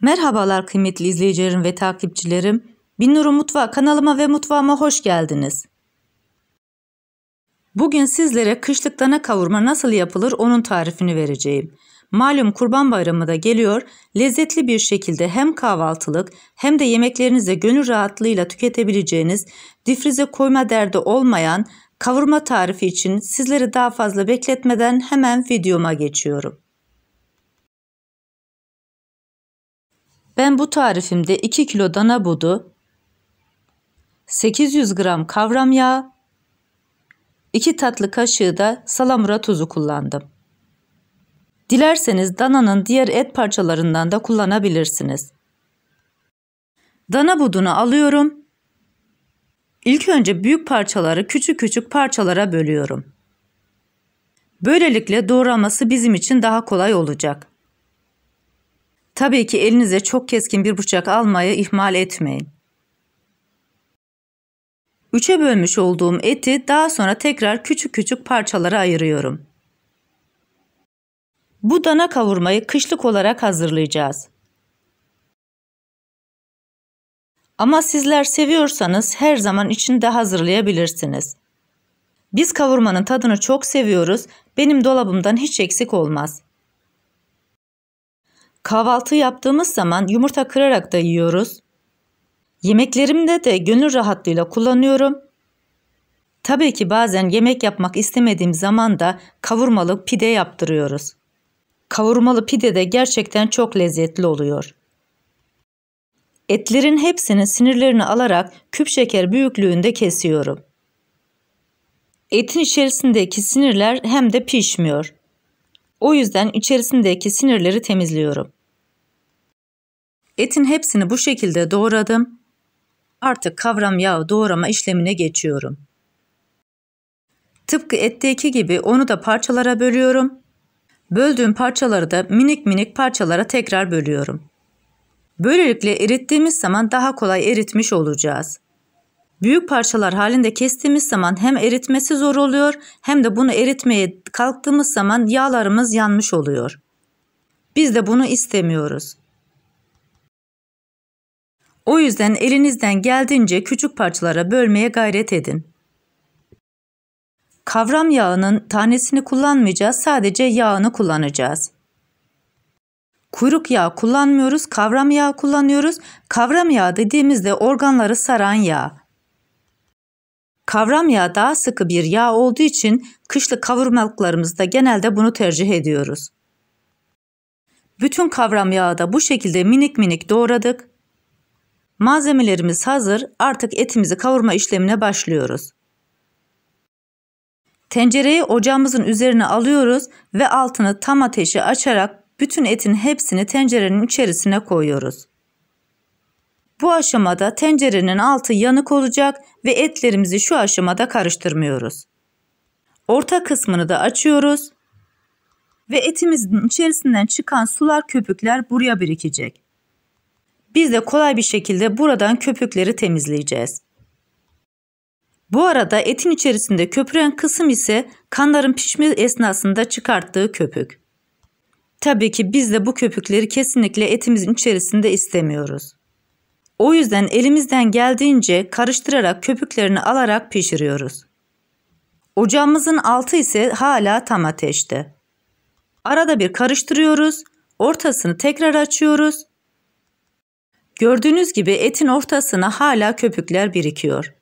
Merhabalar kıymetli izleyicilerim ve takipçilerim. Binnur'un Mutfağı kanalıma ve mutfağıma hoş geldiniz. Bugün sizlere kışlık dana kavurma nasıl yapılır onun tarifini vereceğim. Malum Kurban Bayramı da geliyor. Lezzetli bir şekilde hem kahvaltılık hem de yemeklerinizde gönül rahatlığıyla tüketebileceğiniz, difrize koyma derdi olmayan kavurma tarifi için sizleri daha fazla bekletmeden hemen videoma geçiyorum. Ben bu tarifimde 2 kilo dana budu, 800 gram kavram yağı, 2 tatlı kaşığı da salamura tuzu kullandım. Dilerseniz dananın diğer et parçalarından da kullanabilirsiniz. Dana budunu alıyorum. İlk önce büyük parçaları küçük küçük parçalara bölüyorum. Böylelikle doğraması bizim için daha kolay olacak. Tabii ki elinize çok keskin bir bıçak almayı ihmal etmeyin. 3'e bölmüş olduğum eti daha sonra tekrar küçük küçük parçalara ayırıyorum. Bu dana kavurmayı kışlık olarak hazırlayacağız. Ama sizler seviyorsanız her zaman için de hazırlayabilirsiniz. Biz kavurmanın tadını çok seviyoruz. Benim dolabımdan hiç eksik olmaz. Kahvaltı yaptığımız zaman yumurta kırarak da yiyoruz. Yemeklerimde de gönül rahatlığıyla kullanıyorum. Tabii ki bazen yemek yapmak istemediğim zaman da kavurmalı pide yaptırıyoruz. Kavurmalı pide de gerçekten çok lezzetli oluyor. Etlerin hepsinin sinirlerini alarak küp şeker büyüklüğünde kesiyorum. Etin içerisindeki sinirler hem de pişmiyor. O yüzden içerisindeki sinirleri temizliyorum. Etin hepsini bu şekilde doğradım. Artık kavram yağı doğrama işlemine geçiyorum. Tıpkı etteki gibi onu da parçalara bölüyorum. Böldüğüm parçaları da minik minik parçalara tekrar bölüyorum. Böylelikle erittiğimiz zaman daha kolay eritmiş olacağız. Büyük parçalar halinde kestiğimiz zaman hem eritmesi zor oluyor hem de bunu eritmeye kalktığımız zaman yağlarımız yanmış oluyor. Biz de bunu istemiyoruz. O yüzden elinizden geldiğince küçük parçalara bölmeye gayret edin. Kavram yağının tanesini kullanmayacağız, sadece yağını kullanacağız. Kuyruk yağı kullanmıyoruz, kavram yağı kullanıyoruz. Kavram yağı dediğimizde organları saran yağ. Kavram yağı daha sıkı bir yağ olduğu için kışlık kavurmalıklarımızda genelde bunu tercih ediyoruz. Bütün kavram yağı da bu şekilde minik minik doğradık. Malzemelerimiz hazır, artık etimizi kavurma işlemine başlıyoruz. Tencereyi ocağımızın üzerine alıyoruz ve altını tam ateşe açarak bütün etin hepsini tencerenin içerisine koyuyoruz. Bu aşamada tencerenin altı yanık olacak ve etlerimizi şu aşamada karıştırmıyoruz. Orta kısmını da açıyoruz ve etimizin içerisinden çıkan sular, köpükler buraya birikecek. Biz de kolay bir şekilde buradan köpükleri temizleyeceğiz. Bu arada etin içerisinde köpüren kısım ise kanların pişme esnasında çıkarttığı köpük. Tabii ki biz de bu köpükleri kesinlikle etimizin içerisinde istemiyoruz. O yüzden elimizden geldiğince karıştırarak köpüklerini alarak pişiriyoruz. Ocağımızın altı ise hala tam ateşte. Arada bir karıştırıyoruz, ortasını tekrar açıyoruz. Gördüğünüz gibi etin ortasına hala köpükler birikiyor.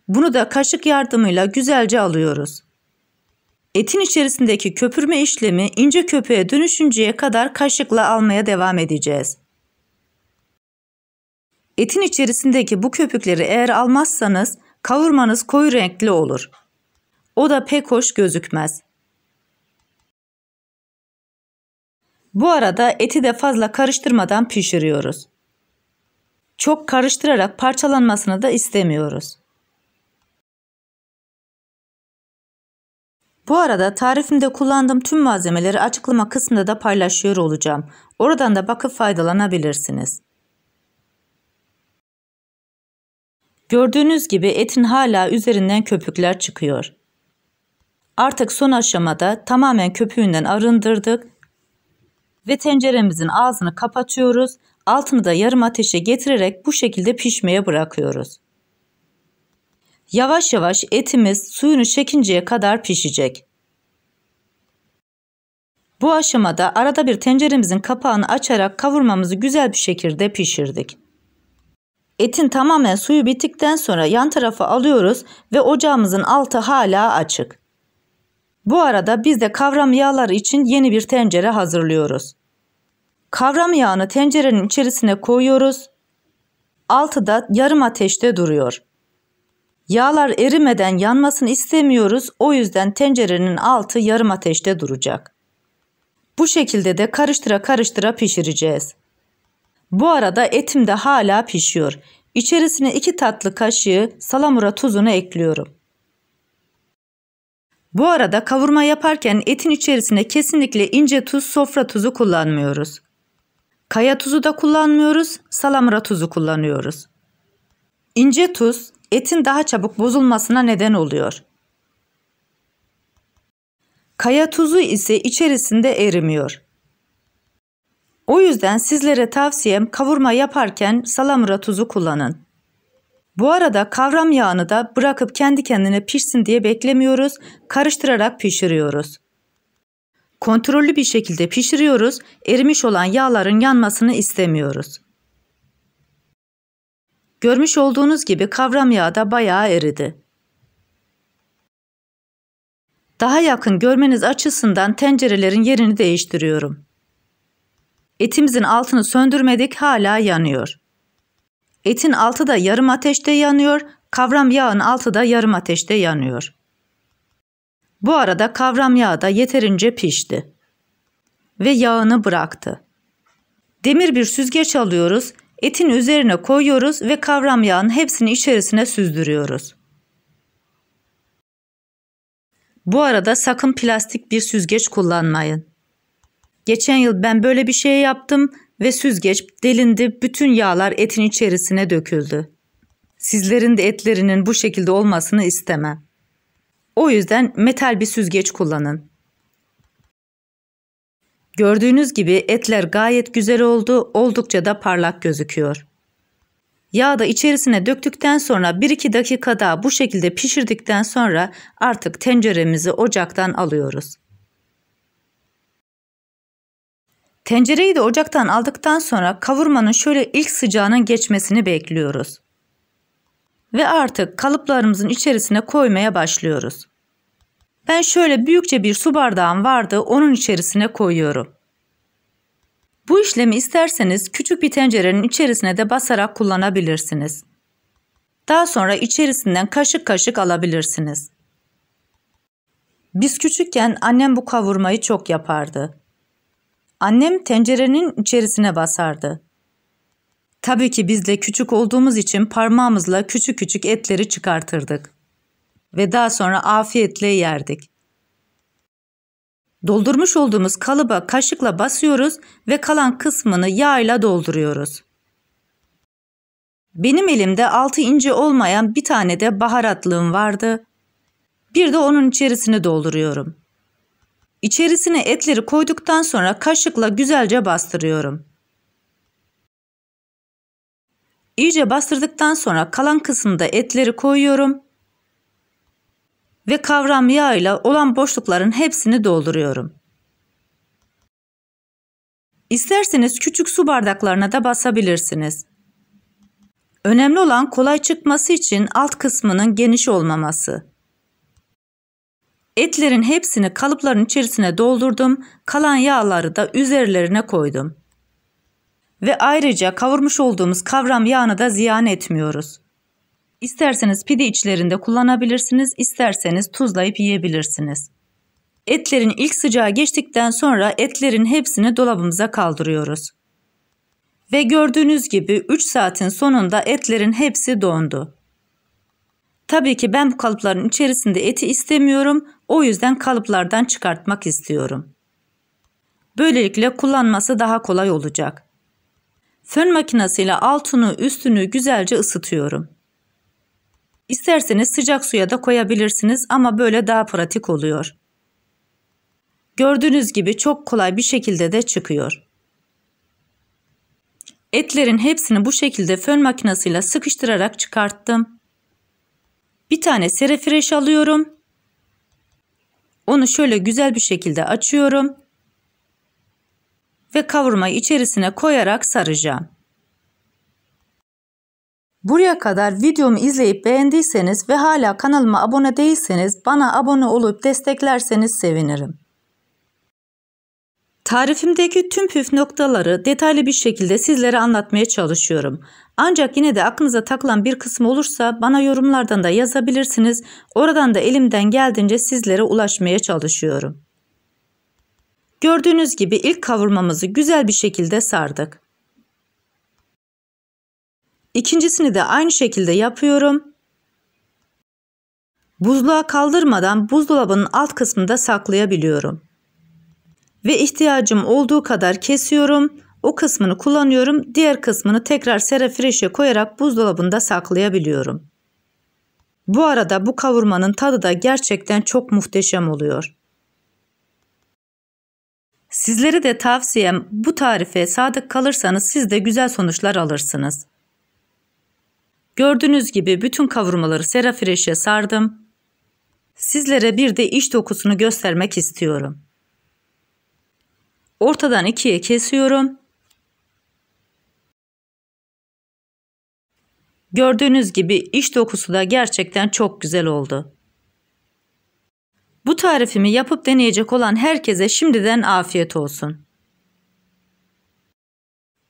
Bunu da kaşık yardımıyla güzelce alıyoruz. Etin içerisindeki köpürme işlemi ince köpüğe dönüşünceye kadar kaşıkla almaya devam edeceğiz. Etin içerisindeki bu köpükleri eğer almazsanız kavurmanız koyu renkli olur. O da pek hoş gözükmez. Bu arada eti de fazla karıştırmadan pişiriyoruz. Çok karıştırarak parçalanmasını da istemiyoruz. Bu arada tarifimde kullandığım tüm malzemeleri açıklama kısmında da paylaşıyor olacağım. Oradan da bakıp faydalanabilirsiniz. Gördüğünüz gibi etin hala üzerinden köpükler çıkıyor. Artık son aşamada tamamen köpüğünden arındırdık Ve tenceremizin ağzını kapatıyoruz. Altını da yarım ateşe getirerek bu şekilde pişmeye bırakıyoruz. Yavaş yavaş etimiz suyunu çekinceye kadar pişecek. Bu aşamada arada bir tenceremizin kapağını açarak kavurmamızı güzel bir şekilde pişirdik. Etin tamamen suyu bittikten sonra yan tarafa alıyoruz ve ocağımızın altı hala açık. Bu arada biz de kavram yağları için yeni bir tencere hazırlıyoruz. Kavram yağını tencerenin içerisine koyuyoruz. Altı da yarım ateşte duruyor. Yağlar erimeden yanmasını istemiyoruz. O yüzden tencerenin altı yarım ateşte duracak. Bu şekilde de karıştıra karıştıra pişireceğiz. Bu arada etim de hala pişiyor. İçerisine 2 tatlı kaşığı salamura tuzunu ekliyorum. Bu arada kavurma yaparken etin içerisine kesinlikle ince tuz, sofra tuzu kullanmıyoruz. Kaya tuzu da kullanmıyoruz, salamura tuzu kullanıyoruz. İnce tuz etin daha çabuk bozulmasına neden oluyor. Kaya tuzu ise içerisinde erimiyor. O yüzden sizlere tavsiyem kavurma yaparken salamura tuzu kullanın. Bu arada kavram yağını da bırakıp kendi kendine pişsin diye beklemiyoruz, karıştırarak pişiriyoruz. Kontrollü bir şekilde pişiriyoruz, erimiş olan yağların yanmasını istemiyoruz. Görmüş olduğunuz gibi kavram yağı da bayağı eridi. Daha yakın görmeniz açısından tencerelerin yerini değiştiriyorum. Etimizin altını söndürmedik, hala yanıyor. Etin altı da yarım ateşte yanıyor, kavram yağın altı da yarım ateşte yanıyor. Bu arada kavram yağı da yeterince pişti. Ve yağını bıraktı. Demir bir süzgeç alıyoruz, etin üzerine koyuyoruz ve kavram yağının hepsini içerisine süzdürüyoruz. Bu arada sakın plastik bir süzgeç kullanmayın. Geçen yıl ben böyle bir şey yaptım ve süzgeç delindi, bütün yağlar etin içerisine döküldü. Sizlerin de etlerinin bu şekilde olmasını istemem. O yüzden metal bir süzgeç kullanın. Gördüğünüz gibi etler gayet güzel oldu, oldukça da parlak gözüküyor. Yağı da içerisine döktükten sonra 1-2 dakika daha bu şekilde pişirdikten sonra artık tenceremizi ocaktan alıyoruz. Tencereyi de ocaktan aldıktan sonra kavurmanın şöyle ilk sıcağının geçmesini bekliyoruz. Ve artık kalıplarımızın içerisine koymaya başlıyoruz. Ben şöyle büyükçe bir su bardağım vardı, onun içerisine koyuyorum. Bu işlemi isterseniz küçük bir tencerenin içerisine de basarak kullanabilirsiniz. Daha sonra içerisinden kaşık kaşık alabilirsiniz. Biz küçükken annem bu kavurmayı çok yapardı. Annem tencerenin içerisine basardı. Tabii ki biz de küçük olduğumuz için parmağımızla küçük küçük etleri çıkartırdık. Ve daha sonra afiyetle yerdik. Doldurmuş olduğumuz kalıba kaşıkla basıyoruz ve kalan kısmını yağ ile dolduruyoruz. Benim elimde altı ince olmayan bir tane de baharatlığım vardı. Bir de onun içerisine dolduruyorum. İçerisine etleri koyduktan sonra kaşıkla güzelce bastırıyorum. İyice bastırdıktan sonra kalan kısımda etleri koyuyorum. Ve kavram yağıyla olan boşlukların hepsini dolduruyorum. İsterseniz küçük su bardaklarına da basabilirsiniz. Önemli olan kolay çıkması için alt kısmının geniş olmaması. Etlerin hepsini kalıpların içerisine doldurdum, kalan yağları da üzerlerine koydum. Ve ayrıca kavurmuş olduğumuz kavram yağını da ziyan etmiyoruz. İsterseniz pide içlerinde kullanabilirsiniz, isterseniz tuzlayıp yiyebilirsiniz. Etlerin ilk sıcağı geçtikten sonra etlerin hepsini dolabımıza kaldırıyoruz. Ve gördüğünüz gibi 3 saatin sonunda etlerin hepsi dondu. Tabii ki ben bu kalıpların içerisinde eti istemiyorum, o yüzden kalıplardan çıkartmak istiyorum. Böylelikle kullanması daha kolay olacak. Fön makinesiyle altını üstünü güzelce ısıtıyorum. İsterseniz sıcak suya da koyabilirsiniz ama böyle daha pratik oluyor. Gördüğünüz gibi çok kolay bir şekilde de çıkıyor. Etlerin hepsini bu şekilde fön makinesiyle sıkıştırarak çıkarttım. Bir tane serefreş alıyorum. Onu şöyle güzel bir şekilde açıyorum. Ve kavurmayı içerisine koyarak saracağım. Buraya kadar videomu izleyip beğendiyseniz ve hala kanalıma abone değilseniz bana abone olup desteklerseniz sevinirim. Tarifimdeki tüm püf noktaları detaylı bir şekilde sizlere anlatmaya çalışıyorum. Ancak yine de aklınıza takılan bir kısmı olursa bana yorumlardan da yazabilirsiniz. Oradan da elimden geldiğince sizlere ulaşmaya çalışıyorum. Gördüğünüz gibi ilk kavurmamızı güzel bir şekilde sardık. İkincisini de aynı şekilde yapıyorum. Buzluğa kaldırmadan buzdolabının alt kısmında saklayabiliyorum. Ve ihtiyacım olduğu kadar kesiyorum. O kısmını kullanıyorum. Diğer kısmını tekrar serefreşe koyarak buzdolabında saklayabiliyorum. Bu arada bu kavurmanın tadı da gerçekten çok muhteşem oluyor. Sizlere de tavsiyem bu tarife sadık kalırsanız siz de güzel sonuçlar alırsınız. Gördüğünüz gibi bütün kavurmaları serefreşe sardım. Sizlere bir de iç dokusunu göstermek istiyorum. Ortadan ikiye kesiyorum. Gördüğünüz gibi iç dokusu da gerçekten çok güzel oldu. Bu tarifimi yapıp deneyecek olan herkese şimdiden afiyet olsun.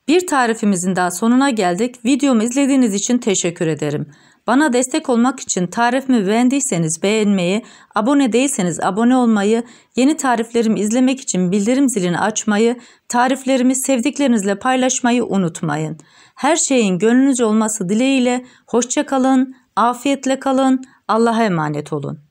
Bir tarifimizin daha sonuna geldik. Videomu izlediğiniz için teşekkür ederim. Bana destek olmak için tarifimi beğendiyseniz beğenmeyi, abone değilseniz abone olmayı, yeni tariflerimi izlemek için bildirim zilini açmayı, tariflerimi sevdiklerinizle paylaşmayı unutmayın. Her şeyin gönlünüzce olması dileğiyle hoşça kalın, afiyetle kalın, Allah'a emanet olun.